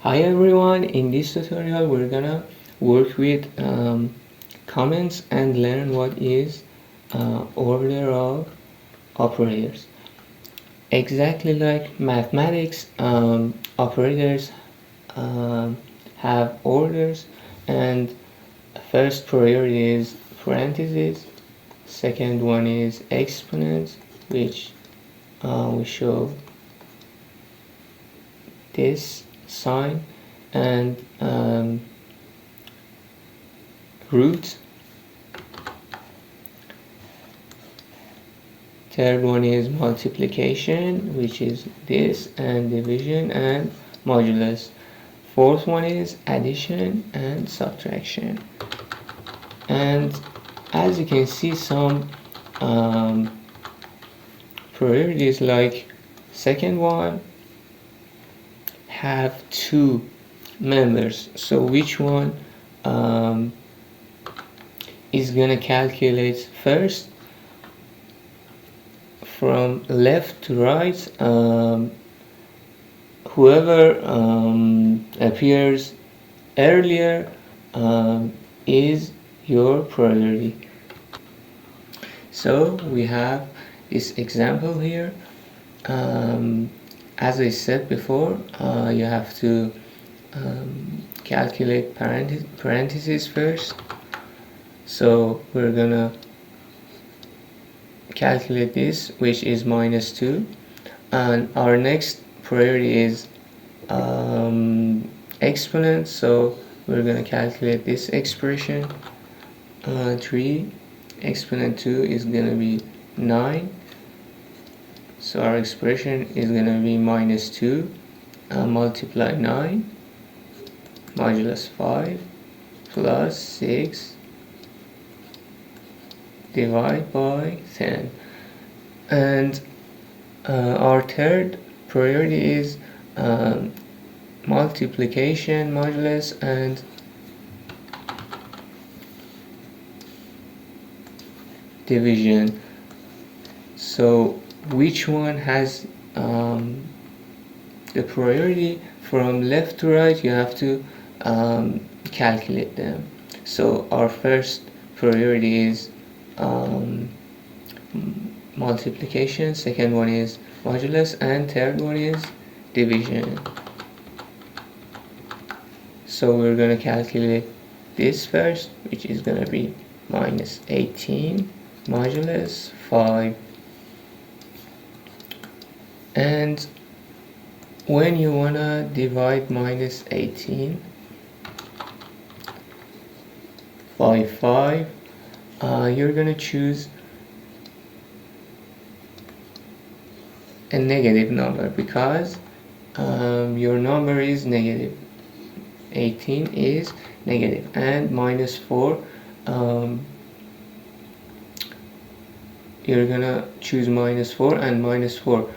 Hi everyone, in this tutorial we're gonna work with comments and learn what is order of operators. Exactly like mathematics, operators have orders, and first priority is parentheses, second one is exponents, which we show this sign, and root. Third one is multiplication, which is this, and division and modulus. Fourth one is addition and subtraction. And as you can see, some priorities like second one have two members, so which one is gonna calculate first? From left to right, whoever appears earlier is your priority. So we have this example here. As I said before, you have to calculate parentheses first. So we're gonna calculate this, which is -2, and our next priority is exponent, so we're going to calculate this expression. 3 exponent 2 is going to be 9, so our expression is going to be -2 multiply 9 modulus 5 plus 6 divide by 10. And our third priority is multiplication modulus and division. So which one has the priority? From left to right you have to calculate them. So our first priority is multiplication, second one is modulus, and third one is division. So we're going to calculate this first, which is going to be -18 modulus 5. And when you want to divide -18 by 5, you're going to choose a negative number because your number is negative. 18 is negative, and -4, you're gonna choose -4, and -4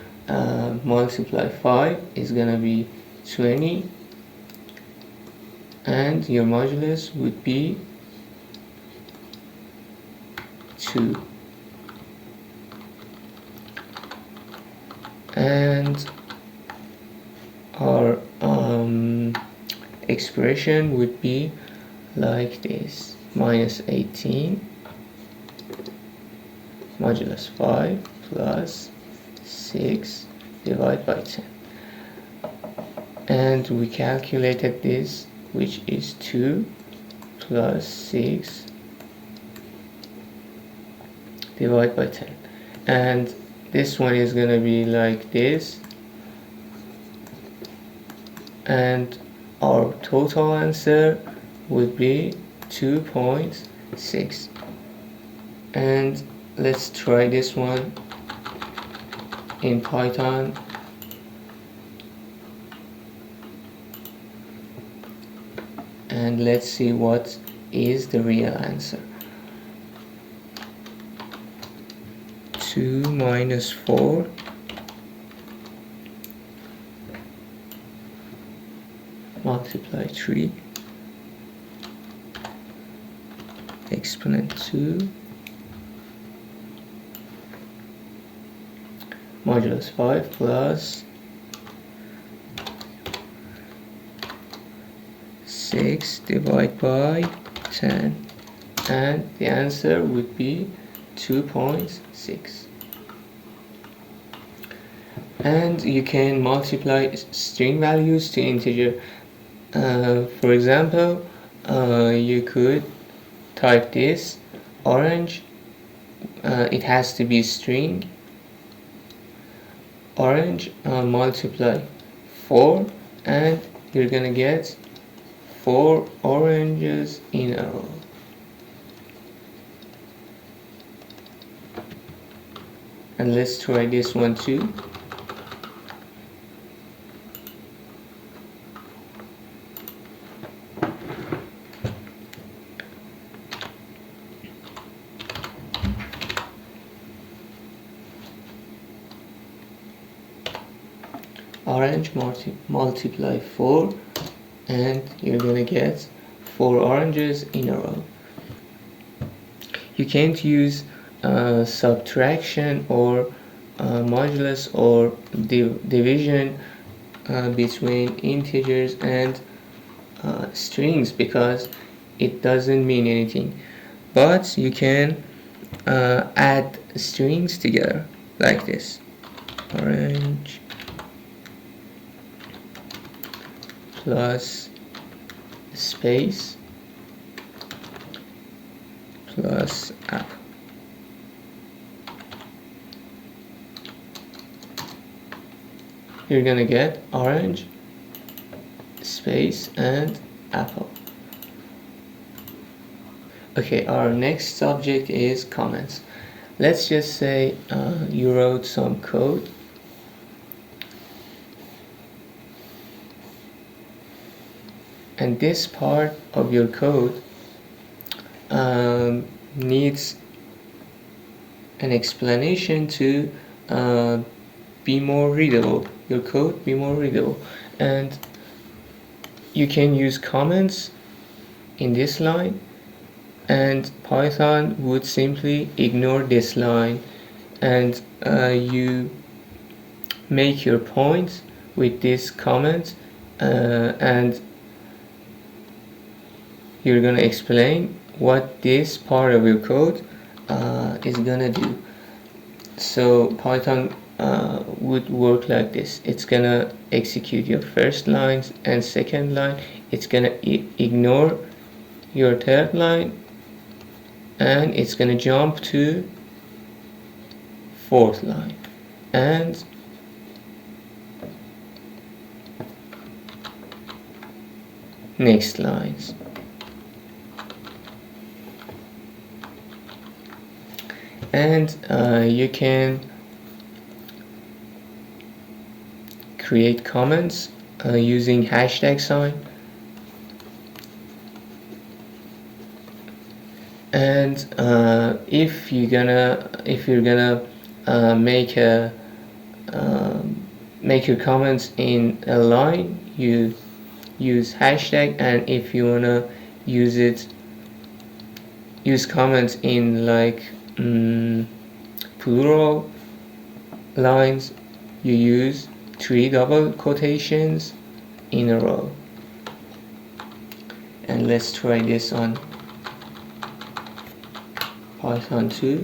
multiply 5 is gonna be 20, and your modulus would be 2. And our expression would be like this: -18 modulus 5 plus 6 divided by 10. And we calculated this, which is 2 plus 6 divided by 10. And this one is going to be like this, and our total answer would be 2.6. And let's try this one in Python. And let's see what is the real answer. 2 minus 4 multiply 3 exponent 2 modulus 5 plus 6 divided by 10, and the answer would be 2.6. And you can multiply string values to integer. For example, you could type this orange, it has to be string, orange multiply 4, and you're gonna get 4 oranges in a row. And let's try this one too. Orange multiply 4, and you're gonna get 4 oranges in a row. You can't use subtraction or modulus or division between integers and strings because it doesn't mean anything. But you can add strings together like this. Orange plus space plus apple. You're gonna get orange, space, and apple. Okay, our next subject is comments. Let's just say you wrote some code and this part of your code needs an explanation to be more readable, your code be more readable, and you can use comments in this line, and Python would simply ignore this line, and you make your point with this comment, and you're gonna explain what this part of your code is gonna do. So Python would work like this. It's gonna execute your first line and second line. It's gonna ignore your third line, and it's gonna jump to fourth line, and next lines. And you can create comments using hashtag sign, and if you're gonna make your comments in a line, you use hashtag, and if you wanna use comments in like plural lines, you use 3 double quotations in a row. And let's try this on Python 2.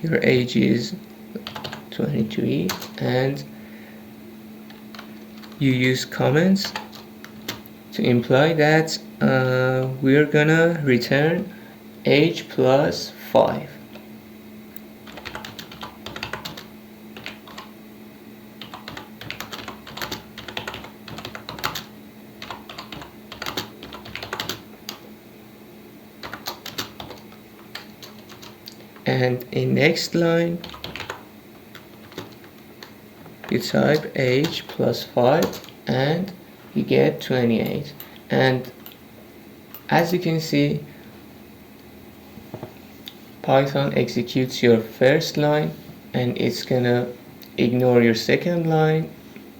Your age is 23, and you use comments to imply that we're gonna return age plus 5. And in next line you type age plus 5 and you get 28. And as you can see, Python executes your first line and it's gonna ignore your second line,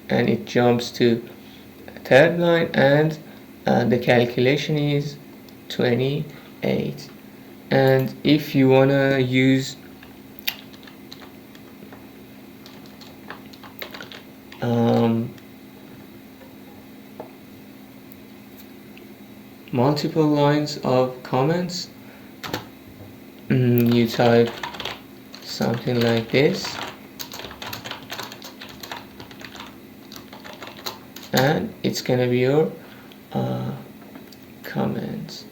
and it jumps to third line, and the calculation is 28. And if you want to use multiple lines of comments, you type something like this, and it's gonna be your comments.